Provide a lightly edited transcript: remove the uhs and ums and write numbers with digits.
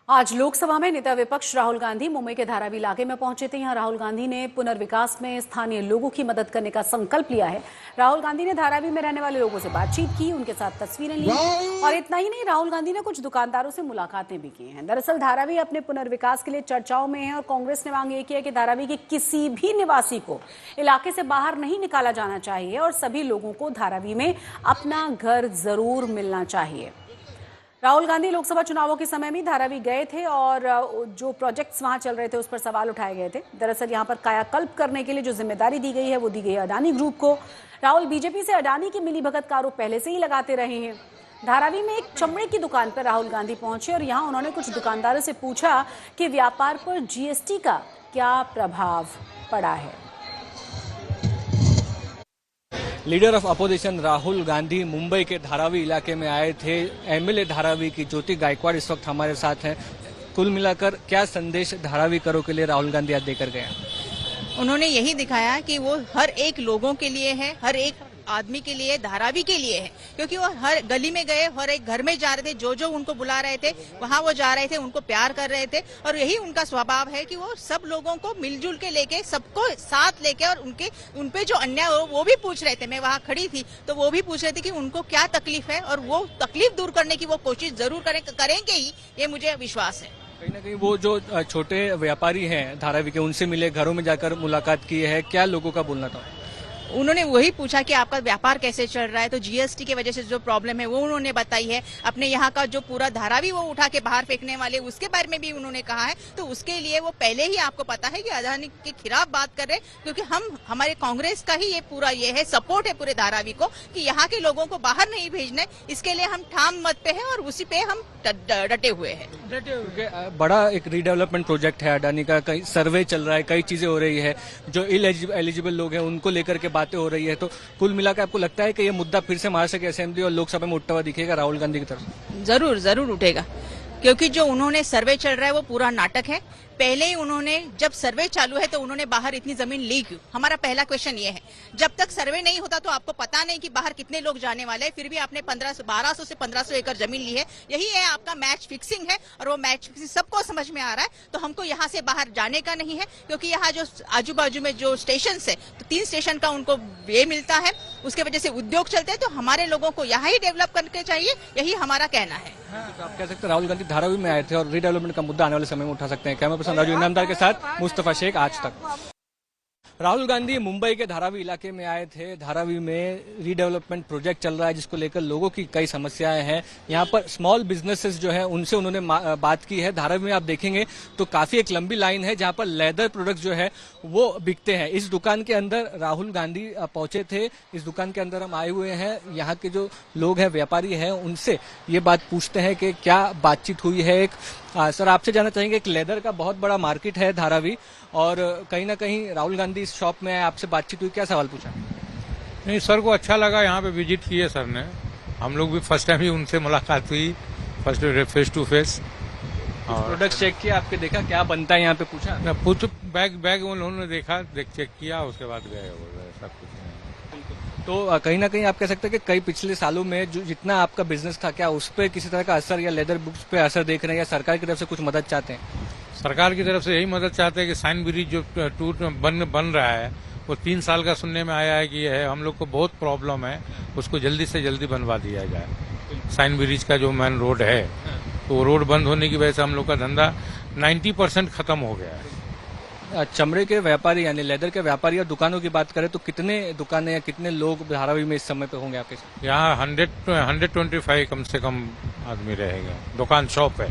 आज लोकसभा में नेता विपक्ष राहुल गांधी मुंबई के धारावी इलाके में पहुंचे थे। यहाँ राहुल गांधी ने पुनर्विकास में स्थानीय लोगों की मदद करने का संकल्प लिया है। राहुल गांधी ने धारावी में रहने वाले लोगों से बातचीत की, उनके साथ तस्वीरें ली और इतना ही नहीं, राहुल गांधी ने कुछ दुकानदारों से मुलाकातें भी की हैं। दरअसल धारावी अपने पुनर्विकास के लिए चर्चाओं में है और कांग्रेस ने मांग ये की है कि धारावी के किसी भी निवासी को इलाके से बाहर नहीं निकाला जाना चाहिए और सभी लोगों को धारावी में अपना घर जरूर मिलना चाहिए। राहुल गांधी लोकसभा चुनावों के समय में धारावी गए थे और जो प्रोजेक्ट्स वहां चल रहे थे उस पर सवाल उठाए गए थे। दरअसल यहां पर कायाकल्प करने के लिए जो जिम्मेदारी दी गई है वो दी गई है अडानी ग्रुप को। राहुल बीजेपी से अडानी की मिलीभगत का आरोप पहले से ही लगाते रहे हैं। धारावी में एक चमड़े की दुकान पर राहुल गांधी पहुंचे और यहां उन्होंने कुछ दुकानदारों से पूछा कि व्यापार पर जीएसटी का क्या प्रभाव पड़ा है। Leader of opposition Rahul Gandhi Mumbai के धारावी इलाके में आए थे। एमएलए धारावी की ज्योति गायकवाड़ इस वक्त हमारे साथ हैं। कुल मिलाकर क्या संदेश धारावी करों के लिए राहुल गांधी आज देकर गए? उन्होंने यही दिखाया कि वो हर एक लोगों के लिए है, हर एक आदमी के लिए, धारावी के लिए है, क्योंकि वो हर गली में गए, हर एक घर में जा रहे थे, जो जो उनको बुला रहे थे वहां वो जा रहे थे, उनको प्यार कर रहे थे और यही उनका स्वभाव है कि वो सब लोगों को मिलजुल के लेके, सबको साथ लेके और उनपे जो अन्याय हो वो भी पूछ रहे थे। मैं वहां खड़ी थी तो वो भी पूछ रहे थे कि उनको क्या तकलीफ है और वो तकलीफ दूर करने की वो कोशिश जरूर करेंगे ही, ये मुझे विश्वास है। कहीं ना कहीं वो जो छोटे व्यापारी हैं धारावी के, उनसे मिले, घरों में जाकर मुलाकात की है, क्या लोगों का बोलना था? उन्होंने वही पूछा कि आपका व्यापार कैसे चल रहा है, तो जीएसटी की वजह से जो प्रॉब्लम है वो उन्होंने बताई है। अपने यहाँ का जो पूरा धारावी वो उठा के बाहर फेंकने वाले, उसके बारे में भी उन्होंने कहा है। तो उसके लिए वो पहले ही आपको पता है कि अडानी के खिलाफ बात कर रहे हैं, क्योंकि हमारे कांग्रेस का ही ये पूरा ये है, सपोर्ट है पूरे धारावी को कि यहाँ के लोगों को बाहर नहीं भेजना है। इसके लिए हम ठाम मत पे है और उसी पे हम डटे हुए हैं। बड़ा एक रीडेवलपमेंट प्रोजेक्ट है अडानी का, कई सर्वे चल रहा है, कई चीजें हो रही है, जो एलिजिबल लोग हैं उनको लेकर के बातें हो रही है। तो कुल मिलाकर आपको लगता है कि ये मुद्दा फिर से महाराष्ट्र की असेंबली और लोकसभा में उठता हुआ दिखेगा राहुल गांधी की तरफ? जरूर उठेगा, क्योंकि जो उन्होंने सर्वे चल रहा है वो पूरा नाटक है। पहले ही उन्होंने, जब सर्वे चालू है तो उन्होंने बाहर इतनी जमीन ली क्यों? हमारा पहला क्वेश्चन ये है। जब तक सर्वे नहीं होता तो आपको पता नहीं कि बाहर कितने लोग जाने वाले हैं, फिर भी आपने 1200 से 1500 एकड़ जमीन ली है। यही है आपका मैच फिक्सिंग है और वो मैच फिक्सिंग सबको समझ में आ रहा है। तो हमको यहाँ से बाहर जाने का नहीं है, क्योंकि यहाँ जो आजू बाजू में जो स्टेशन है तो 3 स्टेशन का उनको ये मिलता है, उसके वजह से उद्योग चलते हैं। तो हमारे लोगों को यहाँ ही डेवलप करके चाहिए, यही हमारा कहना है। तो आप कह सकते हैं राहुल गांधी धारावी में आए थे और रीडेवलपमेंट का मुद्दा आने वाले समय में उठा सकते हैं। कैमरा पर्सन राजू इनामदार के साथ मुस्तफा शेख, आज तक। राहुल गांधी मुंबई के धारावी इलाके में आए थे। धारावी में रीडेवलपमेंट प्रोजेक्ट चल रहा है जिसको लेकर लोगों की कई समस्याएं हैं। यहाँ पर स्मॉल बिजनेसेस जो है उनसे उन्होंने बात की है। धारावी में आप देखेंगे तो काफी एक लंबी लाइन है जहाँ पर लेदर प्रोडक्ट्स जो है वो बिकते हैं। इस दुकान के अंदर राहुल गांधी पहुंचे थे। इस दुकान के अंदर हम आए हुए हैं। यहाँ के जो लोग हैं, व्यापारी हैं, उनसे ये बात पूछते हैं कि क्या बातचीत हुई है। सर, आपसे जानना चाहेंगे, एक लेदर का बहुत बड़ा मार्केट है धारावी और कहीं ना कहीं राहुल गांधी इस शॉप में आए, आपसे बातचीत हुई, क्या सवाल पूछा? नहीं, सर को अच्छा लगा, यहाँ पे विजिट किए सर ने। हम लोग भी फर्स्ट टाइम ही उनसे मुलाकात हुई, फेस टू फेस। और प्रोडक्ट चेक किया आपके, देखा क्या बनता है यहाँ पे, पूछा? पूछ बैग उन्होंने देखा, चेक किया, उसके बाद गए सब कुछ। तो कहीं ना कहीं आप कह सकते हैं कि कई पिछले सालों में जो जितना आपका बिजनेस था, क्या उस पर किसी तरह का असर या लेदर बुक्स पे असर देख रहे हैं या सरकार की तरफ से कुछ मदद चाहते हैं? सरकार की तरफ से यही मदद चाहते हैं कि साइन ब्रिज जो बन रहा है वो 3 साल का सुनने में आया है कि है, हम लोग को बहुत प्रॉब्लम है, उसको जल्दी से जल्दी बनवा दिया जाए। साइन ब्रिज का जो मेन रोड है, तो वो रोड बंद होने की वजह से हम लोग का धंधा 90% खत्म हो गया है। चमड़े के व्यापारी यानी लेदर के व्यापारी और दुकानों की बात करें तो कितने दुकानें या कितने लोग धारावी में इस समय पे होंगे आपके? यहाँ 125 कम से कम आदमी रहेगा, दुकान शॉप है।